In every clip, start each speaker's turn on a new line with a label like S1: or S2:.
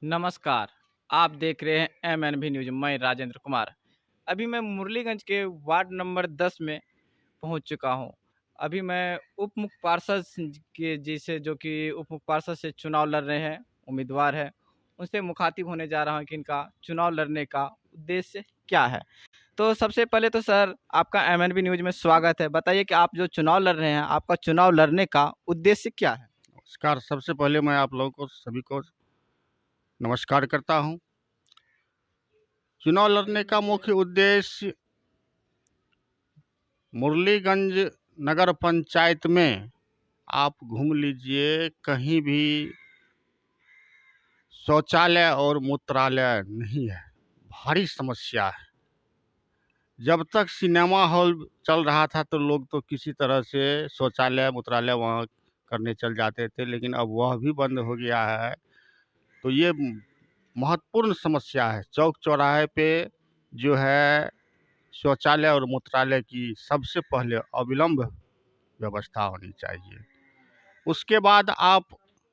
S1: नमस्कार। आप देख रहे हैं एमएनबी न्यूज़। मैं राजेंद्र कुमार। अभी मैं मुरलीगंज के वार्ड नंबर 10 में पहुंच चुका हूं। अभी मैं उप मुख्य पार्षद के जी से जो कि उप मुख्य पार्षद से चुनाव लड़ रहे हैं, उम्मीदवार हैं, उनसे मुखातिब होने जा रहा हूं कि इनका चुनाव लड़ने का उद्देश्य क्या है। तो सबसे पहले तो सर आपका एमएनबी न्यूज़ में स्वागत है। बताइए कि आप जो चुनाव लड़ रहे हैं, आपका चुनाव लड़ने का उद्देश्य क्या है?
S2: नमस्कार। सबसे पहले मैं आप लोगों को सभी को नमस्कार करता हूं। चुनाव लड़ने का मुख्य उद्देश्य मुरलीगंज नगर पंचायत में आप घूम लीजिए, कहीं भी शौचालय और मूत्रालय नहीं है। भारी समस्या है। जब तक सिनेमा हॉल चल रहा था तो लोग तो किसी तरह से शौचालय मूत्रालय वहाँ करने चल जाते थे, लेकिन अब वह भी बंद हो गया है। तो ये महत्वपूर्ण समस्या है। चौक चौराहे पे जो है शौचालय और मूत्रालय की सबसे पहले अविलंब व्यवस्था होनी चाहिए। उसके बाद आप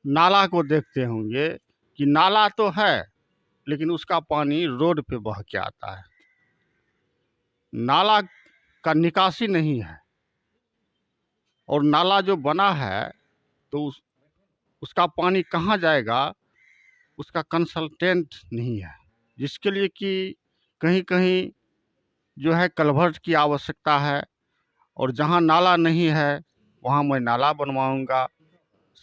S2: नाला को देखते होंगे कि नाला तो है, लेकिन उसका पानी रोड पे बह के आता है। नाला का निकासी नहीं है, और नाला जो बना है तो उसका पानी कहाँ जाएगा, उसका कंसल्टेंट नहीं है, जिसके लिए कि कहीं कहीं जो है कल्वर्ट की आवश्यकता है। और जहाँ नाला नहीं है वहाँ मैं नाला बनवाऊंगा।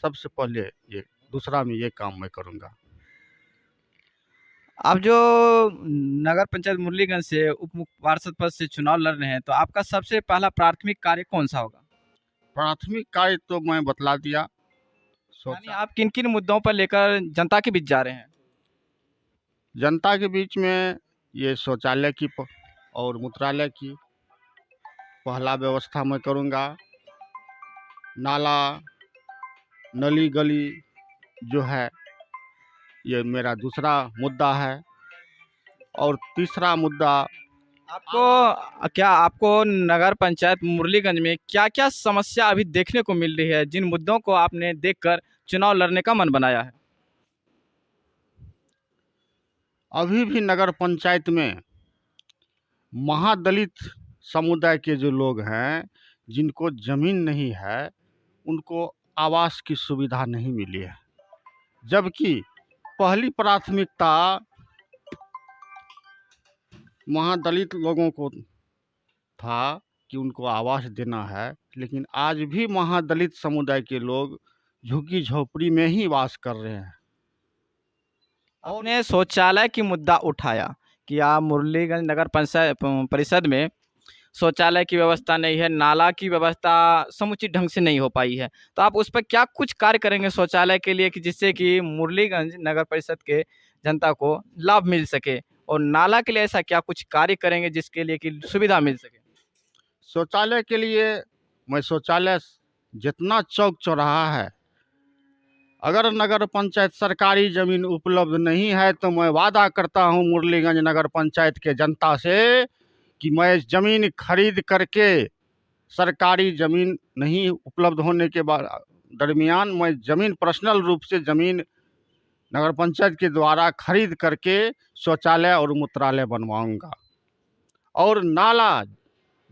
S2: सबसे पहले ये दूसरा में ये काम मैं करूंगा।
S1: आप जो नगर पंचायत मुरलीगंज से उप मुख्य पार्षद पद से चुनाव लड़ रहे हैं, तो आपका सबसे पहला प्राथमिक कार्य कौन सा होगा?
S2: प्राथमिक कार्य तो मैं बतला दिया।
S1: यानी
S2: सोचा
S1: आप किन किन मुद्दों पर लेकर जनता के बीच जा रहे हैं?
S2: जनता के बीच में ये शौचालय की और मूत्रालय की पहला व्यवस्था मैं करूंगा। नाला नली गली जो है ये मेरा दूसरा मुद्दा है। और तीसरा मुद्दा
S1: आपको नगर पंचायत मुरलीगंज में क्या-क्या समस्या अभी देखने को मिल रही है, जिन मुद्दों को आपने देखकर चुनाव लड़ने का मन बनाया है?
S2: अभी भी नगर पंचायत में महादलित समुदाय के जो लोग हैं, जिनको जमीन नहीं है, उनको आवास की सुविधा नहीं मिली है। जबकि पहली प्राथमिकता महादलित लोगों को था कि उनको आवास देना है, लेकिन आज भी महादलित समुदाय के लोग झुग्गी झोपड़ी में ही वास कर रहे हैं। और
S1: आपने शौचालय की मुद्दा उठाया कि आप मुरलीगंज नगर पंचायत परिषद में शौचालय की व्यवस्था नहीं है, नाला की व्यवस्था समुचित ढंग से नहीं हो पाई है। तो आप उस पर क्या कुछ कार्य करेंगे शौचालय के लिए कि जिससे कि मुरलीगंज नगर परिषद के जनता को लाभ मिल सके? और नाला के लिए ऐसा क्या कुछ कार्य करेंगे जिसके लिए कि सुविधा मिल सके?
S2: शौचालय के लिए मैं शौचालय जितना चौक चौराहा है, अगर नगर पंचायत सरकारी ज़मीन उपलब्ध नहीं है तो मैं वादा करता हूं मुरलीगंज नगर पंचायत के जनता से कि मैं ज़मीन खरीद करके, सरकारी ज़मीन नहीं उपलब्ध होने के बाद दरमियान मैं ज़मीन पर्सनल रूप से ज़मीन नगर पंचायत के द्वारा खरीद करके शौचालय और मूत्रालय बनवाऊंगा। और नाला,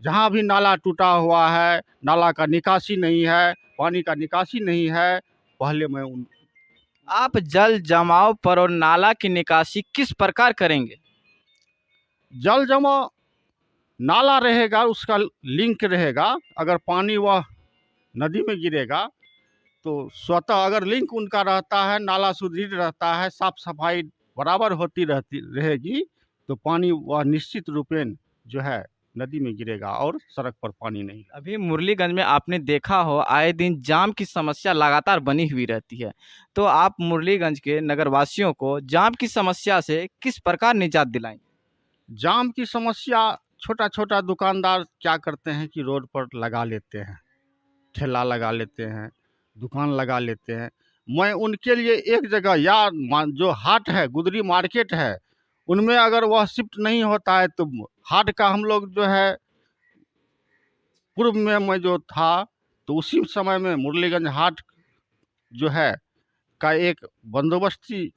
S2: जहाँ भी नाला टूटा हुआ है, नाला का निकासी नहीं है, पानी का निकासी नहीं है, पहले मैं उन
S1: आप जल जमाव पर और नाला की निकासी किस प्रकार करेंगे?
S2: जल जमाव, नाला रहेगा, उसका लिंक रहेगा। अगर पानी वह नदी में गिरेगा तो स्वतः, अगर लिंक उनका रहता है, नाला सुदृढ़ रहता है, साफ सफाई बराबर होती रहती रहेगी, तो पानी वह निश्चित रूपेण जो है नदी में गिरेगा और सड़क पर पानी नहीं।
S1: अभी मुरलीगंज में आपने देखा हो आए दिन जाम की समस्या लगातार बनी हुई रहती है। तो आप मुरलीगंज के नगरवासियों को जाम की समस्या से किस प्रकार निजात दिलाएंगे?
S2: जाम की समस्या, छोटा छोटा दुकानदार क्या करते हैं कि रोड पर लगा लेते हैं, ठेला लगा लेते हैं, दुकान लगा लेते हैं। मैं उनके लिए एक जगह या जो हाट है, गुदरी मार्केट है, उनमें अगर वह शिफ्ट नहीं होता है तो हाट का हम लोग जो है, पूर्व में मैं जो था तो उसी समय में मुरलीगंज हाट जो है का एक बंदोबस्ती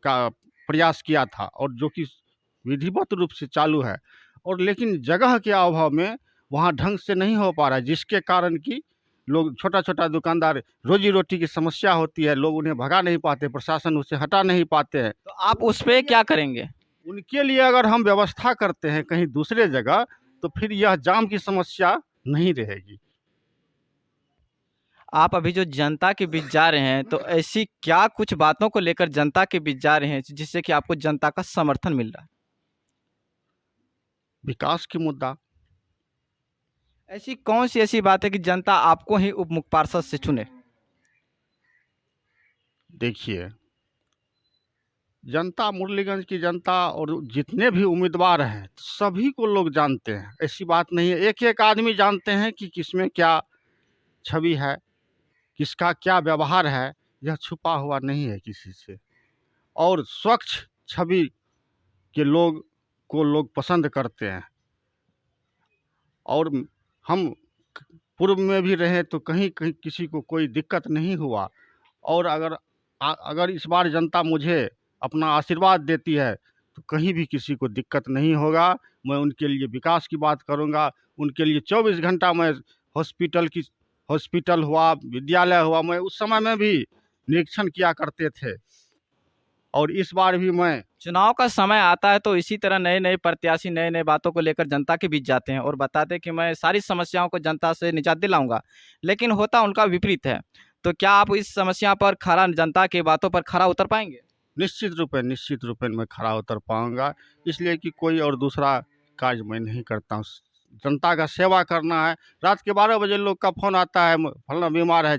S2: का प्रयास किया था, और जो कि विधिवत रूप से चालू है, और लेकिन जगह के अभाव में वहाँ ढंग से नहीं हो पा रहा है, जिसके कारण कि लोग, छोटा छोटा दुकानदार, रोजी रोटी की समस्या होती है, लोग उन्हें भगा नहीं पाते, प्रशासन उसे हटा नहीं पाते हैं।
S1: तो आप उस पे क्या करेंगे?
S2: उनके लिए अगर हम व्यवस्था करते हैं कहीं दूसरे जगह, तो फिर यह जाम की समस्या नहीं रहेगी।
S1: आप अभी जो जनता के बीच जा रहे हैं, तो ऐसी क्या कुछ बातों को लेकर जनता के बीच जा रहे हैं जिससे कि आपको जनता का समर्थन मिल रहा है?
S2: विकास की मुद्दा।
S1: ऐसी कौन सी ऐसी बात है कि जनता आपको ही उप मुख्य पार्षद से चुने?
S2: देखिए, जनता, मुरलीगंज की जनता और जितने भी उम्मीदवार हैं, सभी को लोग जानते हैं, ऐसी बात नहीं है। एक एक आदमी जानते हैं कि किसमें क्या छवि है, किसका क्या व्यवहार है, यह छुपा हुआ नहीं है किसी से। और स्वच्छ छवि के लोग को लोग पसंद करते हैं। और हम पूर्व में भी रहे तो कहीं कहीं किसी को कोई दिक्कत नहीं हुआ। और अगर इस बार जनता मुझे अपना आशीर्वाद देती है, तो कहीं भी किसी को दिक्कत नहीं होगा। मैं उनके लिए विकास की बात करूंगा, उनके लिए 24 घंटा मैं हॉस्पिटल हुआ, विद्यालय हुआ, मैं उस समय में भी निरीक्षण किया करते थे। और इस बार भी मैं,
S1: चुनाव का समय आता है तो इसी तरह नए नए प्रत्याशी नए नए बातों को लेकर जनता के बीच जाते हैं और बताते हैं कि मैं सारी समस्याओं को जनता से निजात दिलाऊंगा, लेकिन होता उनका विपरीत है। तो क्या आप इस समस्या पर खरा, जनता की बातों पर खरा उतर पाएंगे?
S2: निश्चित रूपेण मैं खरा उतर पाऊंगा, इसलिए कि कोई और दूसरा कार्य मैं नहीं करता हूँ। जनता का सेवा करना है। रात के 12 बजे लोग का फोन आता है, फलना बीमार है,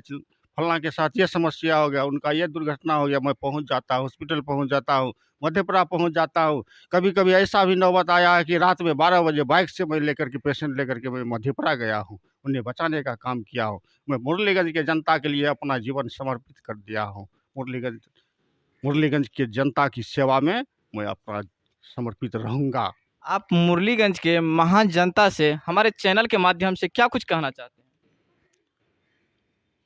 S2: फलना के साथ ये समस्या हो गया, उनका ये दुर्घटना हो गया, मैं पहुंच जाता हूँ, हॉस्पिटल पहुंच जाता हूँ, मधेपुरा पहुंच जाता हूँ। कभी कभी ऐसा भी नौबत आया है कि रात में 12 बजे बाइक से मैं लेकर के, पेशेंट लेकर के मैं मधेपुरा गया हूँ, उन्हें बचाने का काम किया हूँ। मैं मुरलीगंज के जनता के लिए अपना जीवन समर्पित कर दिया हूँ। मुरलीगंज के जनता की सेवा में मैं अपना समर्पित रहूंगा।
S1: आप मुरलीगंज के महान जनता से हमारे चैनल के माध्यम से क्या कुछ कहना चाहते हैं?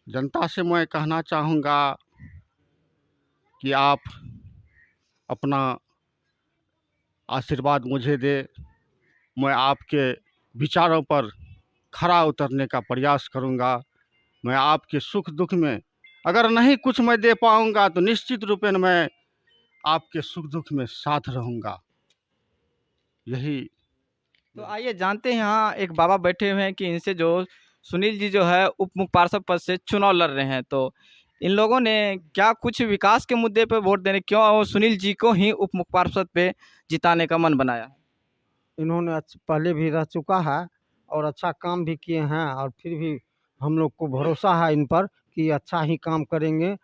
S2: जनता से मैं कहना चाहूँगा कि आप अपना आशीर्वाद मुझे दे। मैं आपके विचारों पर खरा उतरने का प्रयास करूँगा। मैं आपके सुख दुख में अगर नहीं कुछ मैं दे पाऊँगा, तो निश्चित रूपेण मैं आपके सुख दुख में साथ रहूँगा। यही।
S1: तो आइए जानते हैं, यहाँ एक बाबा बैठे हुए हैं कि इनसे जो सुनील जी जो है उप मुख्य पार्षद पद से चुनाव लड़ रहे हैं, तो इन लोगों ने क्या कुछ विकास के मुद्दे पर वोट देने, क्यों सुनील जी को ही उप मुख्य पार्षद पे जिताने का मन बनाया है?
S3: इन्होंने पहले भी रह चुका है और अच्छा काम भी किए हैं, और फिर भी हम लोग को भरोसा है इन पर कि अच्छा ही काम करेंगे।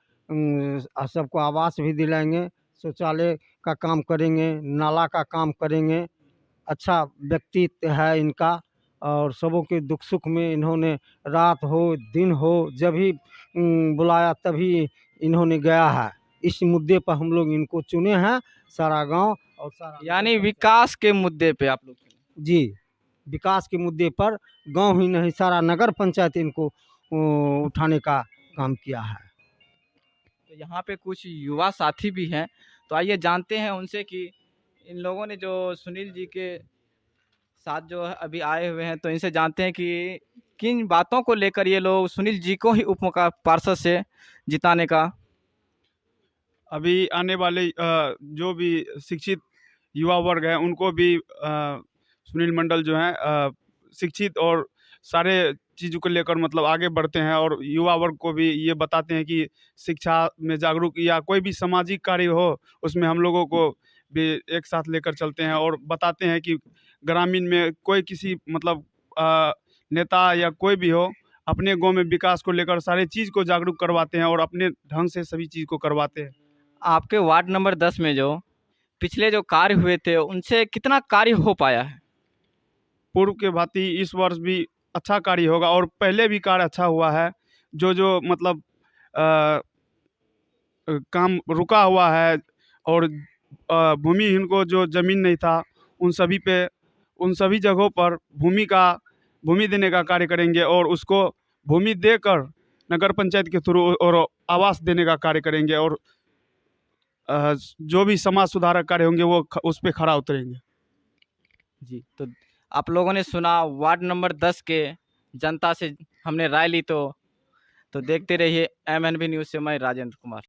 S3: सबको आवास भी दिलाएंगे, शौचालय का काम करेंगे, नाला का काम करेंगे। अच्छा व्यक्तित्व है इनका, और सबों के दुख सुख में इन्होंने रात हो दिन हो जब भी बुलाया तभी इन्होंने गया है। इस मुद्दे पर हम लोग इनको चुने हैं, सारा गांव और सारा
S1: यानी विकास के मुद्दे पे आप लोग चुने।
S3: जी, विकास के मुद्दे पर गांव ही नहीं सारा नगर पंचायत इनको उठाने का काम किया है।
S1: तो यहाँ पे कुछ युवा साथी भी हैं, तो आइए जानते हैं उनसे कि इन लोगों ने जो सुनील जी के साथ जो है अभी आए हुए हैं, तो इनसे जानते हैं कि किन बातों को लेकर ये लोग सुनील जी को ही उप मुख्य पार्षद से जिताने का।
S4: अभी आने वाले जो भी शिक्षित युवा वर्ग है उनको भी सुनील मंडल जो है शिक्षित और सारे चीज़ों को लेकर मतलब आगे बढ़ते हैं, और युवा वर्ग को भी ये बताते हैं कि शिक्षा में जागरूक या कोई भी सामाजिक कार्य हो उसमें हम लोगों को भी एक साथ लेकर चलते हैं, और बताते हैं कि ग्रामीण में कोई किसी मतलब नेता या कोई भी हो, अपने गांव में विकास को लेकर सारे चीज़ को जागरूक करवाते हैं और अपने ढंग से सभी चीज़ को करवाते हैं।
S1: आपके वार्ड नंबर 10 में जो पिछले जो कार्य हुए थे उनसे कितना कार्य हो पाया है?
S4: पूर्व के भांति इस वर्ष भी अच्छा कार्य होगा, और पहले भी कार्य अच्छा हुआ है। जो जो मतलब काम रुका हुआ है और भूमिहीन को जो ज़मीन नहीं था उन सभी जगहों पर भूमि देने का कार्य करेंगे, और उसको भूमि देकर नगर पंचायत के थ्रू और आवास देने का कार्य करेंगे। और जो भी समाज सुधारक कार्य होंगे वो उस पर खरा उतरेंगे।
S1: जी, तो आप लोगों ने सुना वार्ड नंबर 10 के जनता से हमने राय ली, तो देखते रहिए MNV न्यूज़ से मैं राजेंद्र कुमार।